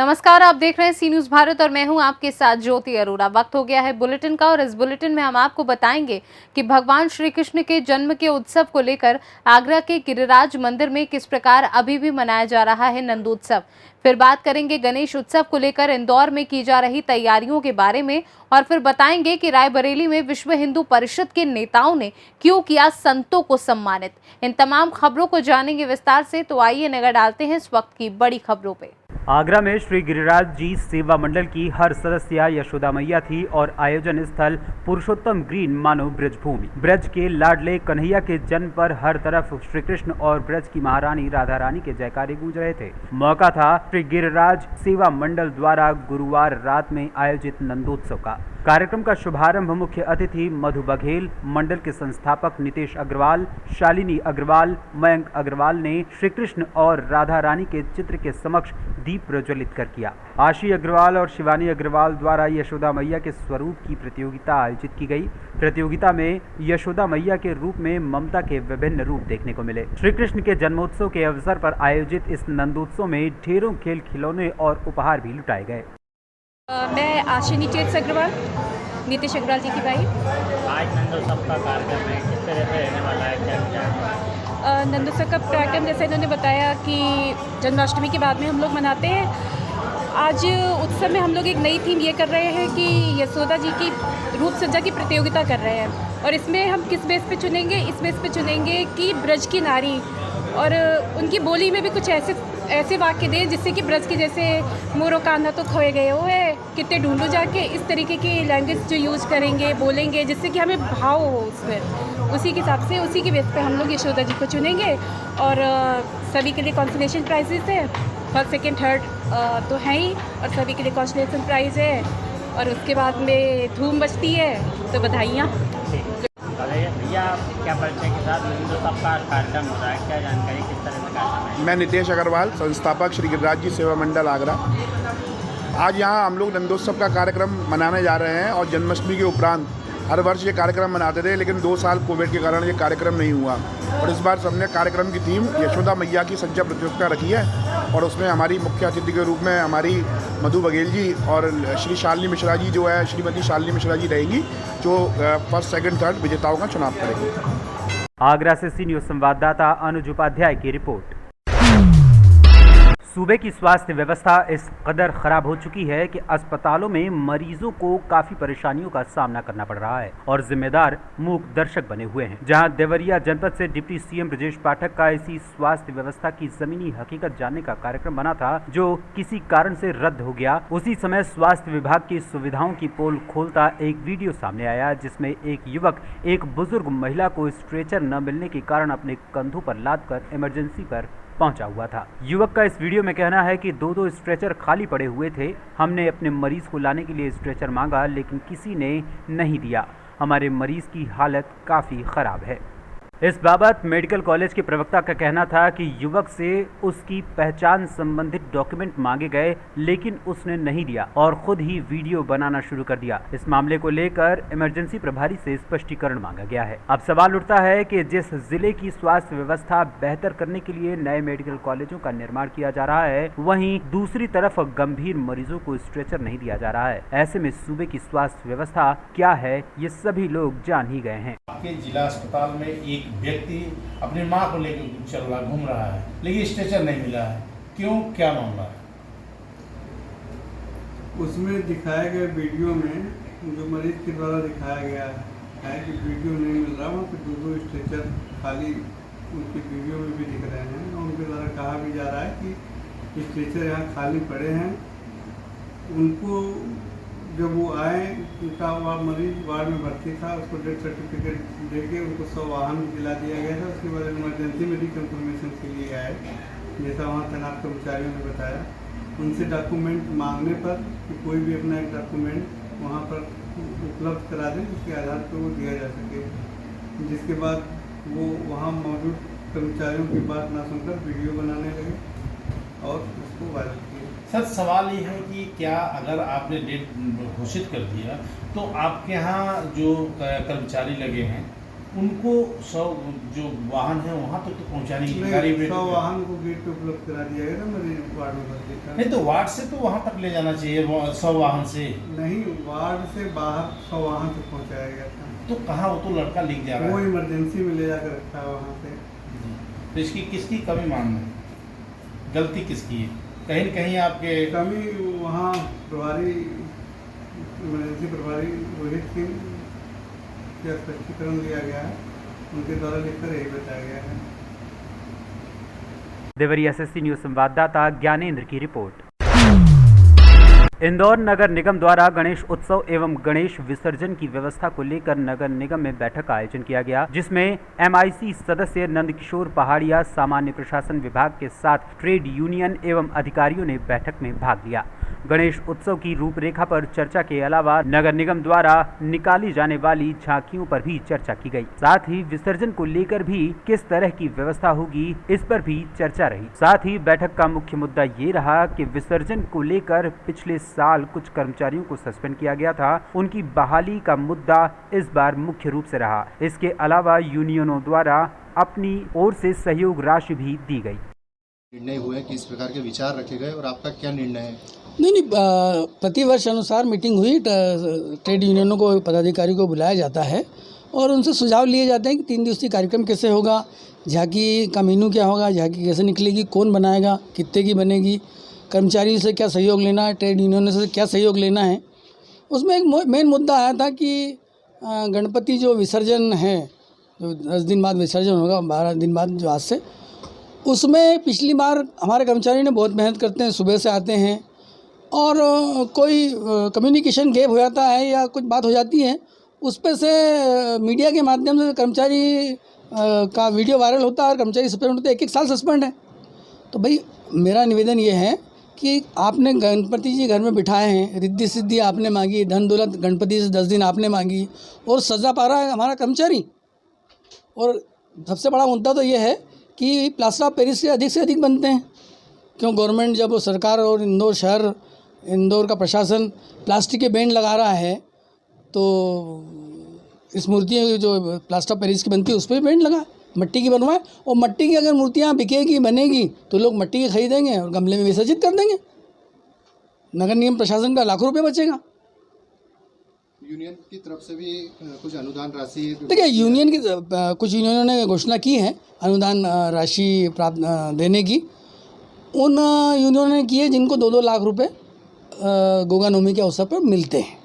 नमस्कार, आप देख रहे हैं सी न्यूज भारत और मैं हूं आपके साथ ज्योति अरोड़ा। वक्त हो गया है बुलेटिन का और इस बुलेटिन में हम आपको बताएंगे कि भगवान श्री कृष्ण के जन्म के उत्सव को लेकर आगरा के गिरिराज मंदिर में किस प्रकार अभी भी मनाया जा रहा है नंदोत्सव। फिर बात करेंगे गणेश उत्सव को लेकर इंदौर में की जा रही तैयारियों के बारे में और फिर बताएंगे कि रायबरेली में विश्व हिंदू परिषद के नेताओं ने क्यों किया संतों को सम्मानित। इन तमाम खबरों को जानेंगे विस्तार से, तो आइए नजर डालते हैं इस वक्त की बड़ी खबरों पे। आगरा में श्री गिरिराज जी सेवा मंडल की हर सदस्य यशोदा मैया थी और आयोजन स्थल पुरुषोत्तम ग्रीन मानो ब्रजभूमि। ब्रज के लाडले कन्हैया के जन्म पर हर तरफ श्री कृष्ण और ब्रज की महारानी राधा रानी के जयकारे गूंज रहे थे। मौका था श्री गिरिराज सेवा मंडल द्वारा गुरुवार रात में आयोजित नंदोत्सव का। कार्यक्रम का शुभारंभ मुख्य अतिथि मधु बघेल, मंडल के संस्थापक नितेश अग्रवाल, शालिनी अग्रवाल, मयंक अग्रवाल ने श्री कृष्ण और राधा रानी के चित्र के समक्ष दीप प्रज्वलित कर किया। आशी अग्रवाल और शिवानी अग्रवाल द्वारा यशोदा मैया के स्वरूप की प्रतियोगिता आयोजित की गई। प्रतियोगिता में यशोदा मैया के रूप में ममता के विभिन्न रूप देखने को मिले। श्री कृष्ण के जन्मोत्सव के अवसर पर आयोजित इस नंदोत्सव में ढेरों खेल खिलौने और उपहार भी लुटाए गए। मैं आशी नीतेश अग्रवाल, नीतीश अग्रवाल जी की भाई। आज नंदोत्सव का कार्यक्रम है, किस तरह से रहने वाला है, क्या विचार? नंदोत्सव का कार्यक्रम जैसे इन्होंने बताया कि जन्माष्टमी के बाद में हम लोग मनाते हैं। आज उत्सव में हम लोग एक नई थीम ये कर रहे हैं कि यशोदा जी की रूप सज्जा की प्रतियोगिता कर रहे हैं और इसमें हम किस बेस पे चुनेंगे, इस बेस पे चुनेंगे कि ब्रज की नारी और उनकी बोली में भी कुछ ऐसे वाक्य दें जिससे कि ब्रज के जैसे मोरो कान्हा तो खोए गए हो है, कितने ढूंढो जाके, इस तरीके की लैंग्वेज जो यूज़ करेंगे, बोलेंगे, जिससे कि हमें भाव हो उसमें। उसी के हिसाब से उसी के बेस पे हम लोग यशोदा जी को चुनेंगे और सभी के लिए कंसोलेशन प्राइजेस है, फर्स्ट सेकेंड थर्ड तो हैं ही, और सभी के लिए कंसोलेशन प्राइज़ है और उसके बाद में धूम बजती है तो बधाइयाँ। भैया क्या परिचय के साथ नंदोत्सव का कार्यक्रम हो रहा है, क्या जानकारी, किस तरह से कार्यक्रम है? मैं नितेश अग्रवाल, संस्थापक श्री गिरिराज जी सेवा मंडल आगरा। आज यहाँ हम लोग नंदोत्सव का कार्यक्रम मनाने जा रहे हैं और जन्माष्टमी के उपरांत हर वर्ष ये कार्यक्रम मनाते थे, लेकिन 2 साल कोविड के कारण ये कार्यक्रम नहीं हुआ और इस बार सबने कार्यक्रम की थीम यशोदा मैया की सज्जा प्रतियोगिता रखी है और उसमें हमारी मुख्य अतिथि के रूप में हमारी मधु बघेल जी और श्री शालिनी मिश्रा जी जो है श्रीमती शालिनी मिश्रा जी रहेंगी, जो फर्स्ट सेकंड थर्ड विजेताओं का चुनाव करेंगी। आगरा से सी न्यूज संवाददाता अनुज उपाध्याय की रिपोर्ट। सूबे की स्वास्थ्य व्यवस्था इस कदर खराब हो चुकी है कि अस्पतालों में मरीजों को काफी परेशानियों का सामना करना पड़ रहा है और जिम्मेदार मूक दर्शक बने हुए हैं। जहां देवरिया जनपद से डिप्टी सीएम ब्रजेश पाठक का इसी स्वास्थ्य व्यवस्था की जमीनी हकीकत जानने का कार्यक्रम बना था, जो किसी कारण से रद्द हो गया। उसी समय स्वास्थ्य विभाग की सुविधाओं की पोल खोलता एक वीडियो सामने आया, जिसमें एक युवक एक बुजुर्ग महिला को स्ट्रेचर न मिलने के कारण अपने कंधों पर लाद कर इमरजेंसी पर पहुंचा हुआ था। युवक का इस वीडियो में कहना है कि 2 स्ट्रेचर खाली पड़े हुए थे। हमने अपने मरीज को लाने के लिए स्ट्रेचर मांगा, लेकिन किसी ने नहीं दिया। हमारे मरीज की हालत काफ़ी ख़राब है। इस बाबत मेडिकल कॉलेज के प्रवक्ता का कहना था कि युवक से उसकी पहचान संबंधित डॉक्यूमेंट मांगे गए, लेकिन उसने नहीं दिया और खुद ही वीडियो बनाना शुरू कर दिया। इस मामले को लेकर इमरजेंसी प्रभारी से स्पष्टीकरण मांगा गया है। अब सवाल उठता है कि जिस जिले की स्वास्थ्य व्यवस्था बेहतर करने के लिए नए मेडिकल कॉलेजों का निर्माण किया जा रहा है, वहीं दूसरी तरफ गंभीर मरीजों को स्ट्रेचर नहीं दिया जा रहा है। ऐसे में सूबे की स्वास्थ्य व्यवस्था क्या है, ये सभी लोग जान ही गए हैं। आपके जिला अस्पताल में एक व्यक्ति अपनी मां को लेकर चल रहा घूम रहा है, लेकिन स्ट्रेचर नहीं मिला है, क्यों, क्या मामला है? उसमें दिखाए गए वीडियो में जो मरीज के द्वारा दिखाया गया है कि वीडियो नहीं मिल रहा, वहाँ पे 2 स्ट्रेचर खाली उनके वीडियो में भी दिख रहे हैं और उनके द्वारा कहा भी जा रहा है कि स्ट्रेचर यहाँ खाली पड़े हैं। उनको जब वो आए, उनका मरीज वार्ड में भर्ती था, उसको डेथ सर्टिफिकेट देके उनको 100 वाहन दिला दिया गया था। उसके बाद इमरजेंसी में रिकन्फर्मेशन के लिए आए, जैसा वहाँ तैनात कर्मचारियों ने बताया। उनसे डॉक्यूमेंट मांगने पर कि कोई भी अपना एक डॉक्यूमेंट वहाँ पर उपलब्ध करा दें जिसके आधार पर वो दिया जा सके, जिसके बाद वो वहाँ मौजूद कर्मचारियों की बात ना सुनकर वीडियो बनाने लगे और उसको वायरल किया। सर, सवाल ये है कि क्या अगर आपने डेट घोषित कर दिया तो आपके यहाँ जो कर्मचारी लगे हैं उनको 100 जो वाहन है वहाँ तक तो पहुँचाने की नहीं, गाड़ी 100 वाहन को गेट पे उपलब्ध करा दिया गया ना मेरे वार्ड में। नहीं तो वार्ड से तो वहाँ तक ले जाना चाहिए 100 वाहन से। नहीं, वार्ड से बाहर 100 वाहन तक पहुंचाया गया था। तो कहाँ वो तो लड़का लिख जा रहा वो है। इमरजेंसी में ले जाकर रखा है वहाँ पे। तो इसकी किसकी कमी मान है, गलती किसकी है? कहीं न कहीं आपके कमी वहाँ प्रभारी इमरजेंसी प्रभारी रोहित सिंह का स्पष्टीकरण दिया गया है, उनके द्वारा लिखकर यही बताया गया है। देवरिया से न्यूज संवाददाता ज्ञानेंद्र की रिपोर्ट। इंदौर नगर निगम द्वारा गणेश उत्सव एवं गणेश विसर्जन की व्यवस्था को लेकर नगर निगम में बैठक का आयोजन किया गया, जिसमें MIC सदस्य नंदकिशोर पहाड़िया, सामान्य प्रशासन विभाग के साथ ट्रेड यूनियन एवं अधिकारियों ने बैठक में भाग लिया। गणेश उत्सव की रूपरेखा पर चर्चा के अलावा नगर निगम द्वारा निकाली जाने वाली झांकियों पर भी चर्चा की गई। साथ ही विसर्जन को लेकर भी किस तरह की व्यवस्था होगी, इस पर भी चर्चा रही। साथ ही बैठक का मुख्य मुद्दा ये रहा कि विसर्जन को लेकर पिछले साल कुछ कर्मचारियों को सस्पेंड किया गया था, उनकी बहाली का मुद्दा इस बार मुख्य रूप से रहा। इसके अलावा यूनियनों द्वारा अपनी ओर से सहयोग राशि भी दी गई। निर्णय हुए कि इस प्रकार के विचार रखे गए और आपका क्या निर्णय है? नहीं, प्रतिवर्ष अनुसार मीटिंग हुई, ट्रेड यूनियनों को, पदाधिकारी को बुलाया जाता है और उनसे सुझाव लिए जाते हैं कि 3 दिवसीय कार्यक्रम कैसे होगा, झांकी का मेनू क्या होगा, झांकी कैसे निकलेगी, कौन बनाएगा, कितने की बनेगी, कर्मचारी से क्या सहयोग लेना है, ट्रेड यूनियन से क्या सहयोग लेना है। उसमें एक मेन मुद्दा आया था कि गणपति जो विसर्जन है, जो 10 दिन बाद विसर्जन होगा, 12 दिन बाद जो आज से, उसमें पिछली बार हमारे कर्मचारी ने बहुत मेहनत करते हैं, सुबह से आते हैं और कोई कम्युनिकेशन गैप हो जाता है या कुछ बात हो जाती है, उस पे से मीडिया के माध्यम से कर्मचारी का वीडियो वायरल होता है और कर्मचारी सस्पेंड होते हैं, 1-1 साल सस्पेंड है। तो भाई मेरा निवेदन ये है कि आपने गणपति जी घर में बिठाए हैं, रिद्धि सिद्धि आपने मांगी, धन दौलत गणपति से 10 दिन आपने मांगी और सज़ा पा रहा है हमारा कर्मचारी। और सबसे बड़ा मुद्दा तो ये है कि प्लास्टर ऑफ पेरिस से अधिक बनते हैं। क्यों गवर्नमेंट, जब सरकार और इंदौर शहर, इंदौर का प्रशासन प्लास्टिक के बैंड लगा रहा है, तो इस मूर्तियाँ जो प्लास्टर ऑफ पेरिस की बनती है उस पर भी बैंड लगा, मट्टी की बनवाए। और मट्टी की अगर मूर्तियाँ बिकेगी, बनेगी, तो लोग मट्टी की खरीदेंगे और गमले में विसर्जित कर देंगे। नगर निगम प्रशासन का लाखों रुपये बचेगा। यूनियन की तरफ से भी कुछ अनुदान राशि, देखिए यूनियन की कुछ यूनियनों ने घोषणा की है अनुदान राशि प्राप्त देने की। उन यूनियनों ने की है जिनको 2-2 लाख रुपए गोगा नवमी के अवसर पर मिलते हैं,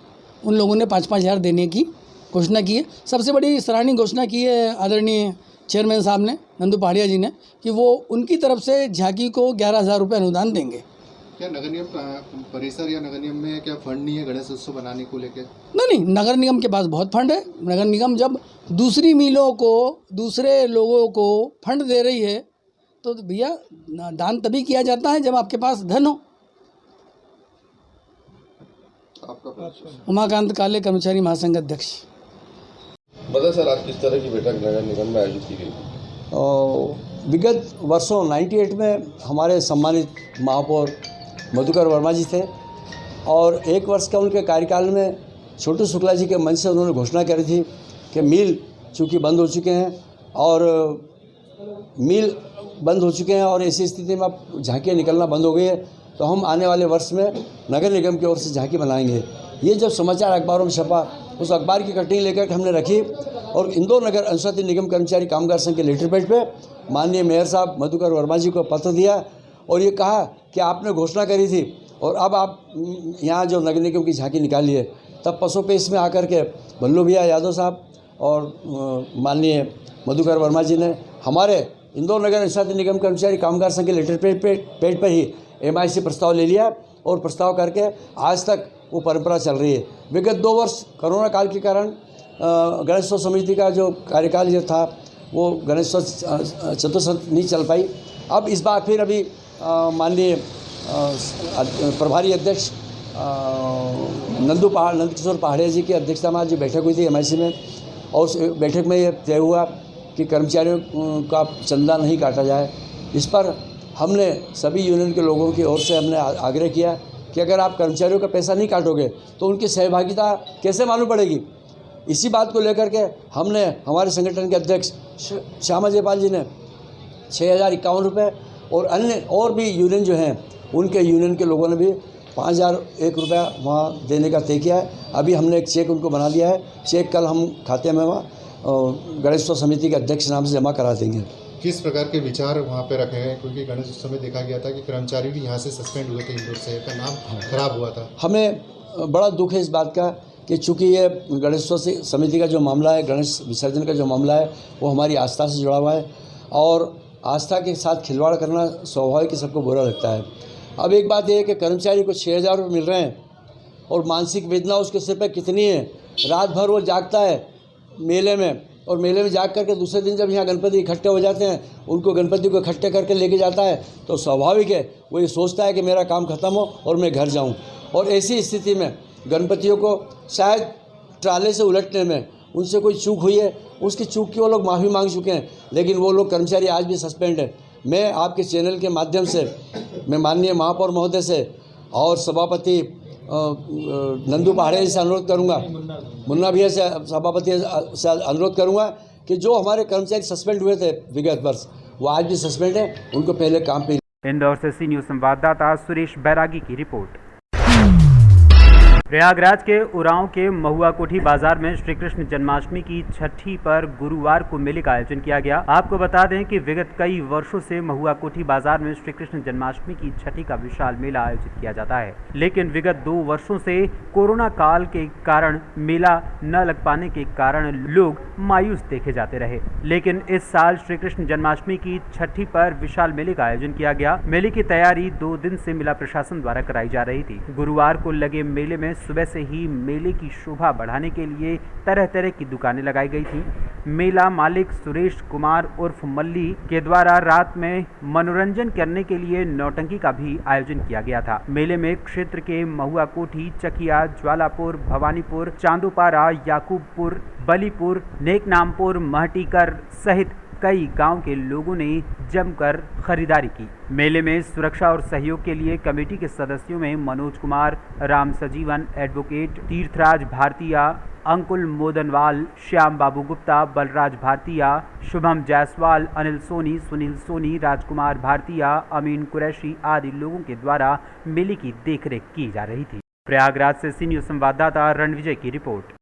उन लोगों ने 5-5 हज़ार देने की घोषणा की है। सबसे बड़ी सराहनीय घोषणा की है आदरणीय चेयरमैन साहब ने, नंदू पहाड़िया जी ने, कि वो उनकी तरफ से झांकी को 11,000 रुपये अनुदान देंगे। क्या नगर निगम परिसर या नगर निगम में क्या फंड नहीं है गणेश उत्सव बनाने को लेकर? नहीं, नगर निगम के पास बहुत फंड है। नगर निगम जब दूसरी मिलों को, दूसरे लोगों को फंड दे रही है, तो भैया दान तभी किया जाता है जब आपके पास धन हो। आपका उमाकांत काले, कर्मचारी महासंघ अध्यक्ष। बताएं सर, आज किस तरह की बैठक नगर निगम में आयोजित की गई? विगत वर्षों 98 में हमारे सम्मानित महापौर मधुकर वर्मा जी थे और 1 वर्ष का उनके कार्यकाल में छोटू शुक्ला जी के मंच से उन्होंने घोषणा करी थी कि मिल चूँकि बंद हो चुके हैं और मिल बंद हो चुके हैं और ऐसी स्थिति में अब झांकियाँ निकलना बंद हो गई है, तो हम आने वाले वर्ष में नगर निगम की ओर से झांकी बनाएंगे। ये जब समाचार अखबारों में छपा, उस अखबार की कटिंग लेकर हमने रखी और इंदौर नगर अनुसूचित निगम कर्मचारी कामगार संघ के लेटर पैड पे माननीय मेयर साहब मधुकर वर्मा जी को पत्र दिया और ये कहा कि आपने घोषणा करी थी और अब आप यहाँ जो नगर निगम की झांकी निकाली है। तब पसोपेश में आकर के बल्लू भैया यादव साहब और माननीय मधुकर वर्मा जी ने हमारे इंदौर नगर अनुसूचित निगम कर्मचारी कामगार संघ के लेटर पैड पर ही MIC प्रस्ताव ले लिया और प्रस्ताव करके आज तक वो परंपरा चल रही है। विगत 2 वर्ष कोरोना काल के कारण गणेशोत्सव समिति का जो कार्यकाल जो था वो गणेशोत्सव चतुर्थी नहीं चल पाई। अब इस बार फिर अभी माननीय प्रभारी अध्यक्ष नंदकिशोर पहाड़िया जी की अध्यक्षता में आज जो बैठक हुई थी MIC में, और उस बैठक में ये तय हुआ कि कर्मचारियों का चंदा नहीं काटा जाए। इस पर हमने सभी यूनियन के लोगों की ओर से हमने आग्रह किया कि अगर आप कर्मचारियों का पैसा नहीं काटोगे तो उनकी सहभागिता कैसे मालूम पड़ेगी। इसी बात को लेकर के हमने हमारे संगठन के अध्यक्ष श्यामा जयपाल जी ने 6,051 रुपये और अन्य और भी यूनियन जो हैं उनके यूनियन के लोगों ने भी 5,001 रुपया वहाँ देने का तय किया है। अभी हमने एक चेक उनको बना दिया है। चेक कल हम खाते में वहाँ गणेशोत्सव समिति के अध्यक्ष नाम से जमा करा देंगे। किस प्रकार के विचार वहाँ पे रखे गए, क्योंकि गणेश उत्सव में देखा गया था कि कर्मचारी भी यहाँ से सस्पेंड हुए थे, इंदौर शहर का नाम खराब हुआ था। हमें बड़ा दुख है इस बात का कि चूँकि ये गणेशोत्सव समिति का जो मामला है, गणेश विसर्जन का जो मामला है, वो हमारी आस्था से जुड़ा हुआ है और आस्था के साथ खिलवाड़ करना स्वाभाविक ही सबको बुरा लगता है। अब एक बात यह है कि कर्मचारी को 6,000 रुपये मिल रहे हैं और मानसिक वेदना उसके सिर पर कितनी है। रात भर वो जागता है मेले में और मेले में जाग करके दूसरे दिन जब यहाँ गणपति इकट्ठे हो जाते हैं, उनको गणपति को इकट्ठे करके लेके जाता है तो स्वाभाविक है वो ये सोचता है कि मेरा काम ख़त्म हो और मैं घर जाऊँ। और ऐसी स्थिति में गणपतियों को शायद ट्राले से उलटने में उनसे कोई चूक हुई है, उसकी चूक की वो लोग माफ़ी मांग चुके हैं, लेकिन वो लोग कर्मचारी आज भी सस्पेंड है। मैं आपके चैनल के माध्यम से मैं माननीय महापौर महोदय से और सभापति नंदू पहाड़े से अनुरोध करूंगा, मुन्ना भैया से सभापति से अनुरोध करूंगा कि जो हमारे कर्मचारी सस्पेंड हुए थे विगत वर्ष वो आज भी सस्पेंड है, उनको पहले काम पे। इंदौर से सी न्यूज़ संवाददाता सुरेश बैरागी की रिपोर्ट। प्रयागराज के उरांव के महुआ कोठी बाजार में श्री कृष्ण जन्माष्टमी की छठी पर गुरुवार को मेले का आयोजन किया गया। आपको बता दें कि विगत कई वर्षों से महुआ कोठी बाजार में श्री कृष्ण जन्माष्टमी की छठी का विशाल मेला आयोजित किया जाता है, लेकिन विगत 2 वर्षों से कोरोना काल के कारण मेला न लग पाने के कारण लोग मायूस देखे जाते रहे। लेकिन इस साल श्री कृष्ण जन्माष्टमी की छठी पर विशाल मेले का आयोजन किया गया। मेले की तैयारी 2 दिन से मेला प्रशासन द्वारा कराई जा रही थी। गुरुवार को लगे मेले में सुबह से ही मेले की शोभा बढ़ाने के लिए तरह तरह की दुकानें लगाई गई थी। मेला मालिक सुरेश कुमार उर्फ मल्ली के द्वारा रात में मनोरंजन करने के लिए नौटंकी का भी आयोजन किया गया था। मेले में क्षेत्र के महुआ कोठी, चकिया, ज्वालापुर, भवानीपुर, चांदोपारा, याकूबपुर, बलीपुर, नेकनामपुर, महटीकर सहित कई गांव के लोगों ने जमकर खरीदारी की। मेले में सुरक्षा और सहयोग के लिए कमेटी के सदस्यों में मनोज कुमार, राम सजीवन, एडवोकेट तीर्थराज भारतीया, अंकुल मोदनवाल, श्याम बाबू गुप्ता, बलराज भारतीया, शुभम जायसवाल, अनिल सोनी, सुनील सोनी, राजकुमार भारतीया, अमीन कुरैशी आदि लोगों के द्वारा मेले की देखरेख की जा रही थी। प्रयागराज से सी न्यूज़ संवाददाता रणविजय की रिपोर्ट।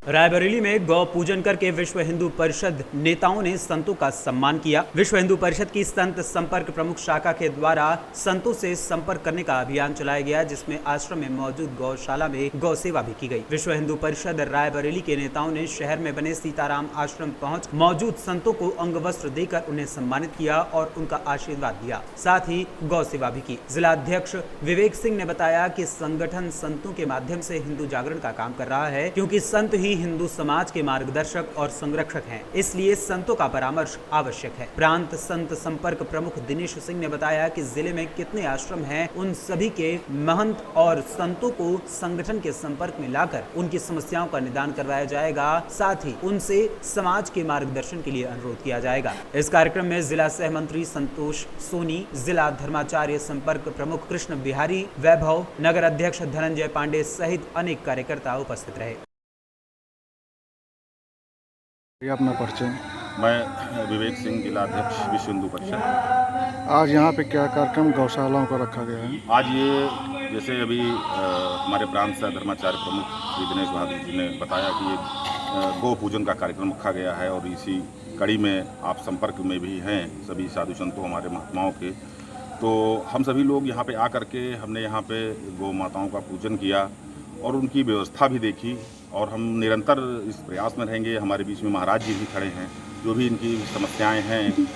रायबरेली में गौ पूजन करके विश्व हिंदू परिषद नेताओं ने संतों का सम्मान किया। विश्व हिंदू परिषद की संत संपर्क प्रमुख शाखा के द्वारा संतों से संपर्क करने का अभियान चलाया गया, जिसमें आश्रम में मौजूद गौशाला में गौ सेवा भी की गई। विश्व हिंदू परिषद रायबरेली के नेताओं ने शहर में बने सीताराम आश्रम पहुंच मौजूद संतों को अंग वस्त्र देकर उन्हें सम्मानित किया और उनका आशीर्वाद दिया, साथ ही गौ सेवा भी की। जिला अध्यक्ष विवेक सिंह ने बताया कि संगठन संतों के माध्यम से हिंदू जागरण का काम कर रहा है, क्योंकि संत ही हिंदू समाज के मार्गदर्शक और संरक्षक हैं, इसलिए संतों का परामर्श आवश्यक है। प्रांत संत संपर्क प्रमुख दिनेश सिंह ने बताया कि जिले में कितने आश्रम हैं, उन सभी के महंत और संतों को संगठन के संपर्क में लाकर उनकी समस्याओं का निदान करवाया जाएगा, साथ ही उनसे समाज के मार्गदर्शन के लिए अनुरोध किया जाएगा। इस कार्यक्रम में जिला सह मंत्री संतोष सोनी, जिला धर्माचार्य संपर्क प्रमुख कृष्ण बिहारी वैभव, नगर अध्यक्ष धनंजय पांडे सहित अनेक कार्यकर्ता उपस्थित रहे। अपना परिचय। मैं विवेक सिंह, जिला अध्यक्ष विश्व हिंदू परिषद। आज यहाँ पे क्या कार्यक्रम गौशालाओं का रखा गया है? आज ये जैसे अभी हमारे प्रांत से धर्माचार्य प्रमुख श्री दिनेश बहादुर जी ने बताया कि ये गौ पूजन का कार्यक्रम रखा गया है और इसी कड़ी में आप संपर्क में भी हैं सभी साधु संतों हमारे महात्माओं के। तो हम सभी लोग यहाँ पे आकर के हमने यहाँ पे गौ माताओं का पूजन किया और उनकी व्यवस्था भी देखी और हम निरंतर इस प्रयास में रहेंगे। हमारे बीच में महाराज जी भी खड़े हैं, जो भी इनकी समस्याएं हैं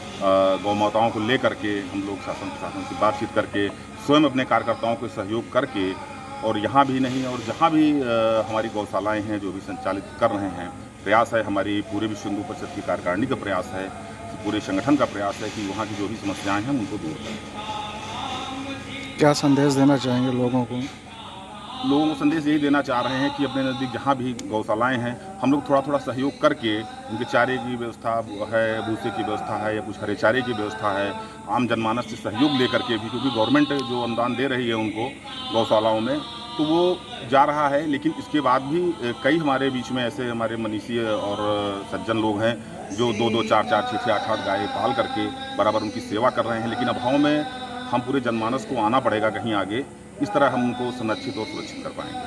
गौ माताओं को लेकर के हम लोग शासन प्रशासन से बातचीत करके स्वयं अपने कार्यकर्ताओं को सहयोग करके और यहाँ भी नहीं और जहाँ भी हमारी गौशालाएं हैं जो भी संचालित कर रहे हैं, प्रयास है हमारी पूरे विश्व हिंदू परिषद की कार्यकारिणी का प्रयास है, पूरे संगठन का प्रयास है कि वहाँ की जो भी समस्याएँ हैं उनको दूर करें। क्या संदेश देना चाहेंगे लोगों को? लोगों को संदेश यही देना चाह रहे हैं कि अपने नज़दीक जहाँ भी गौशालाएं हैं हम लोग थोड़ा थोड़ा सहयोग करके उनके चारे की व्यवस्था है, भूसे की व्यवस्था है या कुछ हरे चारे की व्यवस्था है, आम जनमानस से सहयोग लेकर के भी, क्योंकि गवर्नमेंट जो अनुदान दे रही है उनको गौशालाओं में, तो वो जा रहा है। लेकिन इसके बाद भी कई हमारे बीच में ऐसे हमारे मनीषी और सज्जन लोग हैं जो 2-2, 4-4, 6-6, 8-8 गायें पाल करके बराबर उनकी सेवा कर रहे हैं। लेकिन अभाव में हम पूरे जनमानस को आना पड़ेगा कहीं आगे, इस तरह हम उनको संरक्षित और सुरक्षित कर पाएंगे।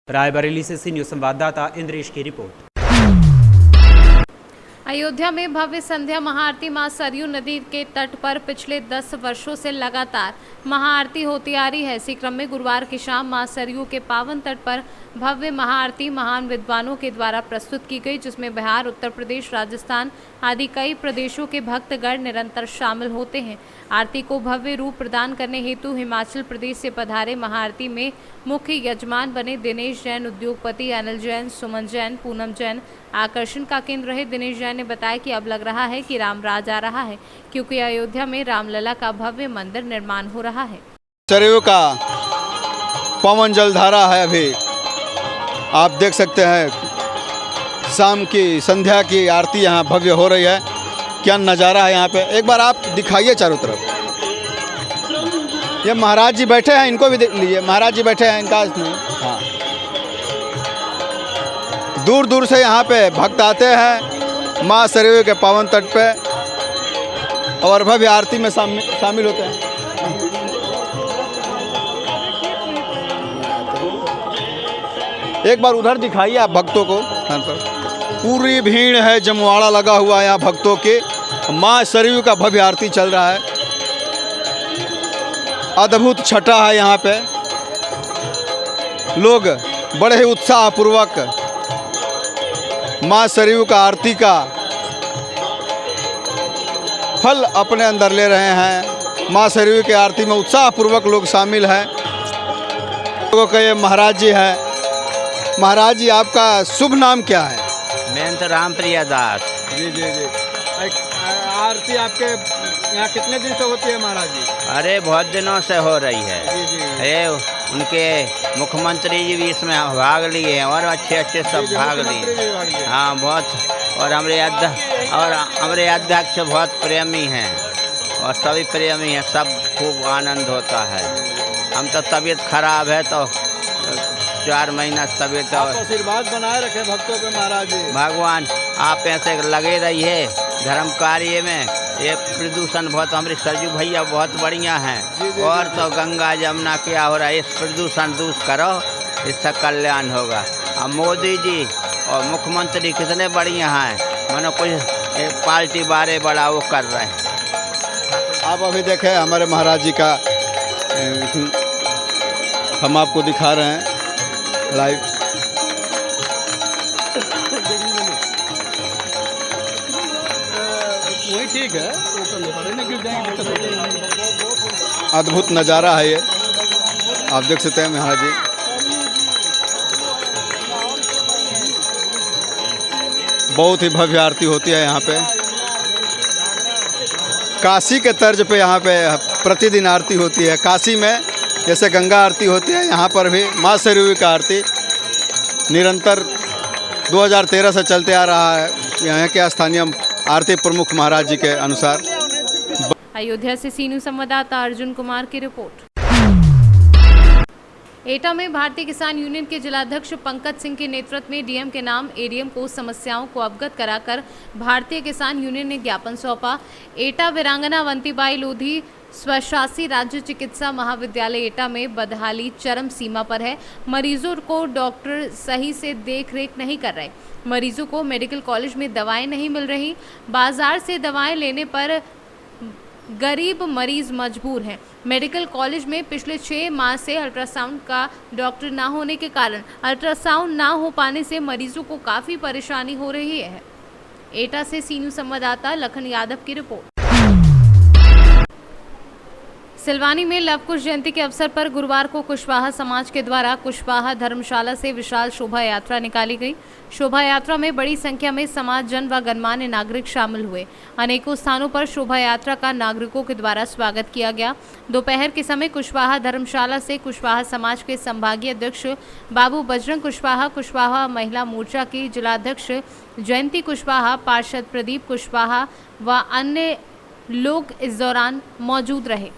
रायबरेली से सी न्यूज़ संवाददाता इंद्रेश की रिपोर्ट। अयोध्या में भव्य संध्या महाआरती मां सरयू नदी के तट पर पिछले 10 वर्षों से लगातार महाआरती होती आ रही है। इसी क्रम में गुरुवार की शाम मां सरयू के पावन तट पर भव्य महाआरती महान विद्वानों के द्वारा प्रस्तुत की गई, जिसमें बिहार, उत्तर प्रदेश, राजस्थान आदि कई प्रदेशों के भक्तगण निरंतर शामिल होते हैं। आरती को भव्य रूप प्रदान करने हेतु हिमाचल प्रदेश से पधारे महाआरती में मुख्य यजमान बने दिनेश जैन, उद्योगपति अनिल जैन, सुमन जैन, पूनम जैन आकर्षण का केंद्र रहे। दिनेश जैन ने बताया कि अब लग रहा है कि राम राज आ रहा है, क्योंकि अयोध्या में रामलला का भव्य मंदिर निर्माण हो रहा है। सरयू का पवन जलधारा है, अभी आप देख सकते हैं शाम की संध्या की आरती यहाँ भव्य हो रही है। क्या नज़ारा है यहाँ पे, एक बार आप दिखाइए चारों तरफ। ये महाराज जी बैठे हैं, इनको भी देख लीजिए, महाराज जी बैठे हैं इनका इसमें। हाँ, दूर दूर से यहाँ पे भक्त आते हैं माँ सरयू के पावन तट पे और भव्य आरती में शामिल होते हैं। एक बार उधर दिखाइए आप भक्तों को। पूरी भीड़ है, जमवाड़ा लगा हुआ है यहाँ भक्तों के। माँ सरयू का भव्य आरती चल रहा है, अद्भुत छटा है यहाँ पे। लोग बड़े ही उत्साहपूर्वक माँ सरयू का आरती का फल अपने अंदर ले रहे हैं। माँ सरयू की आरती में उत्साहपूर्वक लोग शामिल हैं। लोगों का ये महाराज जी है। महाराज जी, आपका शुभ नाम क्या है? मैं तो रामप्रिया दास। जी जी जी। आरती आपके यहाँ कितने दिन से होती है महाराज जी? अरे बहुत दिनों से हो रही है। जी जी। अरे उनके मुख्यमंत्री जी भी इसमें भाग लिए हैं और अच्छे अच्छे सब भाग लिए। हाँ बहुत। और हमारे अध्यक्ष बहुत प्रेमी हैं और सभी प्रेमी हैं, सब खूब आनंद होता है। हम तो तबीयत खराब है तो 4 महीना तबीयत। आशीर्वाद बनाए रखे भक्तों पे महाराज जी। भगवान आप ऐसे लगे रहिए धर्म कार्य में। ये प्रदूषण बहुत, हमारे सरजू भैया बहुत बढ़िया हैं। और तो गंगा जमुना क्या हो रहा है, इस प्रदूषण दूर करो, इससे कल्याण होगा। अब मोदी जी और मुख्यमंत्री कितने बढ़िया हैं, मानो कुछ एक पार्टी बारे बड़ा वो कर रहे हैं। आप अभी देखें हमारे महाराज जी का हम आपको दिखा रहे हैं लाइव। वही ठीक है, अद्भुत नज़ारा है ये, आप देख सकते हैं महाराज जी। बहुत ही भव्य आरती होती है यहाँ पे। काशी के तर्ज पे यहाँ पे प्रतिदिन आरती होती है। काशी में जैसे गंगा आरती होती है, यहाँ पर भी माँ सरयू का आरती निरंतर 2013 से चलते आ रहा है। यहाँ के स्थानीय आरती प्रमुख महाराज जी के अनुसार। अयोध्या से सी न्यूज़ संवाददाता अर्जुन कुमार की रिपोर्ट। एटा में भारतीय किसान यूनियन के जिलाध्यक्ष पंकज सिंह के नेतृत्व में डीएम के नाम एडीएम को समस्याओं को अवगत कराकर भारतीय किसान यूनियन ने ज्ञापन सौंपा। एटा वीरांगना अवंतीबाई लोधी स्वशासी राज्य चिकित्सा महाविद्यालय एटा में बदहाली चरम सीमा पर है। मरीजों को डॉक्टर सही से देख-रेख नहीं कर रहे, मरीजों को मेडिकल कॉलेज में दवाएं नहीं मिल रही, बाजार से दवाएं लेने पर गरीब मरीज मजबूर हैं। मेडिकल कॉलेज में पिछले 6 माह से अल्ट्रासाउंड का डॉक्टर ना होने के कारण अल्ट्रासाउंड ना हो पाने से मरीजों को काफ़ी परेशानी हो रही है। एटा से सी न्यूज़ संवाददाता लखन यादव की रिपोर्ट। सिलवानी में लवकुश जयंती के अवसर पर गुरुवार को कुशवाहा समाज के द्वारा कुशवाहा धर्मशाला से विशाल शोभा यात्रा निकाली गई। शोभा यात्रा में बड़ी संख्या में समाज जन व गणमान्य नागरिक शामिल हुए। अनेकों स्थानों पर शोभा यात्रा का नागरिकों के द्वारा स्वागत किया गया। दोपहर के समय कुशवाहा धर्मशाला से कुशवाहा समाज के संभागीय अध्यक्ष बाबू बजरंग कुशवाहा, कुशवाहा महिला मोर्चा की जिलाध्यक्ष जयंती कुशवाहा, पार्षद प्रदीप कुशवाहा व अन्य लोग इस दौरान मौजूद रहे।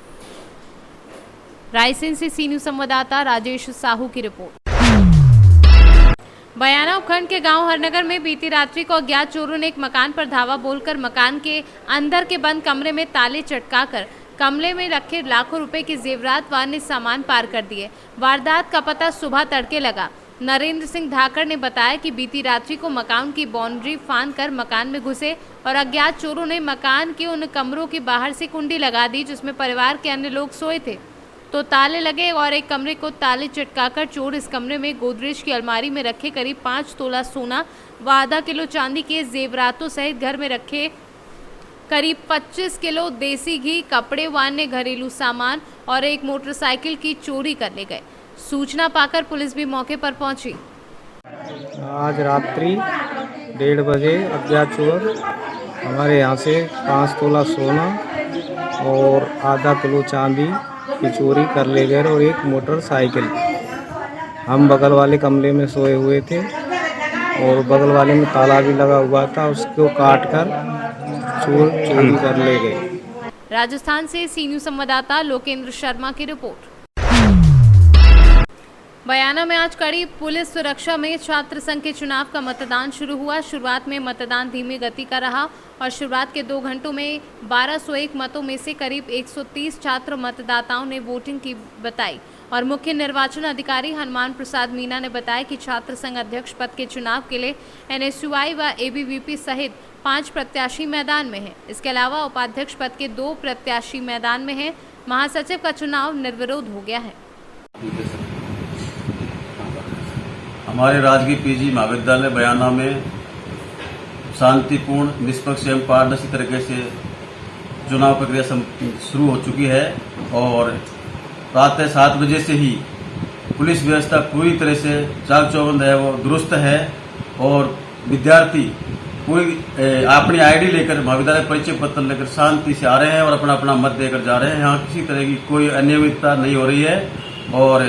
रायसेन से सी न्यूज संवाददाता राजेश साहू की रिपोर्ट। बयाना उपखंड के गांव हरनगर में बीती रात्रि को अज्ञात चोरों ने एक मकान पर धावा बोलकर मकान के अंदर के बंद कमरे में ताले चटकाकर कमरे में रखे लाखों रुपए के जेवरात व अन्य सामान पार कर दिए। वारदात का पता सुबह तड़के लगा। नरेंद्र सिंह धाकड़ ने बताया कि बीती रात्रि को मकान की बाउंड्री फांद कर मकान में घुसे और अज्ञात चोरों ने मकान के उन कमरों के बाहर से कुंडी लगा दी जिसमें परिवार के अन्य लोग सोए थे, तो ताले लगे और एक कमरे को ताले चटकाकर चोर इस कमरे में गोदरेज की अलमारी में रखे करीब 5 तोला सोना व आधा किलो चांदी के जेवरातों सहित घर में रखे करीब 25 किलो देसी घी, कपड़े व अन्य घरेलू सामान और एक मोटरसाइकिल की चोरी कर ले गए। सूचना पाकर पुलिस भी मौके पर पहुंची। आज रात्रि 1:30 बजे अज्ञात चोर हमारे यहाँ से 5 तोला सोना और आधा किलो चांदी की चोरी कर ले गए और एक मोटरसाइकिल। हम बगल वाले कमरे में सोए हुए थे और बगल वाले में ताला भी लगा हुआ था, उसको काट कर चोर चोरी कर ले गए। राजस्थान से सी न्यूज संवाददाता लोकेंद्र शर्मा की रिपोर्ट। बयाना में आज कड़ी पुलिस सुरक्षा में छात्र संघ के चुनाव का मतदान शुरू हुआ। शुरुआत में मतदान धीमी गति का रहा और शुरुआत के 2 घंटों में 1201 मतों में से करीब 130 छात्र मतदाताओं ने वोटिंग की बताई और मुख्य निर्वाचन अधिकारी हनुमान प्रसाद मीना ने बताया कि छात्र संघ अध्यक्ष पद के चुनाव के लिए NSUI व ABVP सहित 5 प्रत्याशी मैदान में हैं। इसके अलावा उपाध्यक्ष पद के 2 प्रत्याशी मैदान में हैं। महासचिव का चुनाव निर्विरोध हो गया है। हमारे राजकीय PG महाविद्यालय बयाना में शांतिपूर्ण, निष्पक्ष एवं पारदर्शी तरीके से चुनाव प्रक्रिया शुरू हो चुकी है और रात 7 बजे से ही पुलिस व्यवस्था पूरी तरह से चाक चौबंद है, वो दुरुस्त है और विद्यार्थी पूरी अपनी ID लेकर, महाविद्यालय परिचय पत्र लेकर शांति से आ रहे हैं और अपना अपना मत देकर जा रहे हैं। यहाँ किसी तरह की कोई अनियमितता नहीं हो रही है और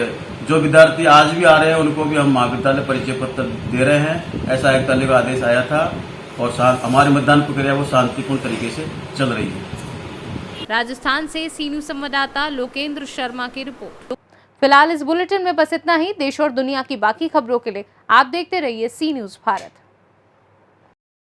जो विद्यार्थी आज भी आ रहे हैं उनको भी हम महाविद्यालय परिचय पत्र दे रहे हैं। ऐसा 1 तारीख का आदेश आया था और हमारी मतदान प्रक्रिया वो शांतिपूर्ण तरीके से चल रही है। राजस्थान से सी न्यूज संवाददाता लोकेंद्र शर्मा की रिपोर्ट। फिलहाल इस बुलेटिन में बस इतना ही। देश और दुनिया की बाकी खबरों के लिए आप देखते रहिए सी न्यूज भारत।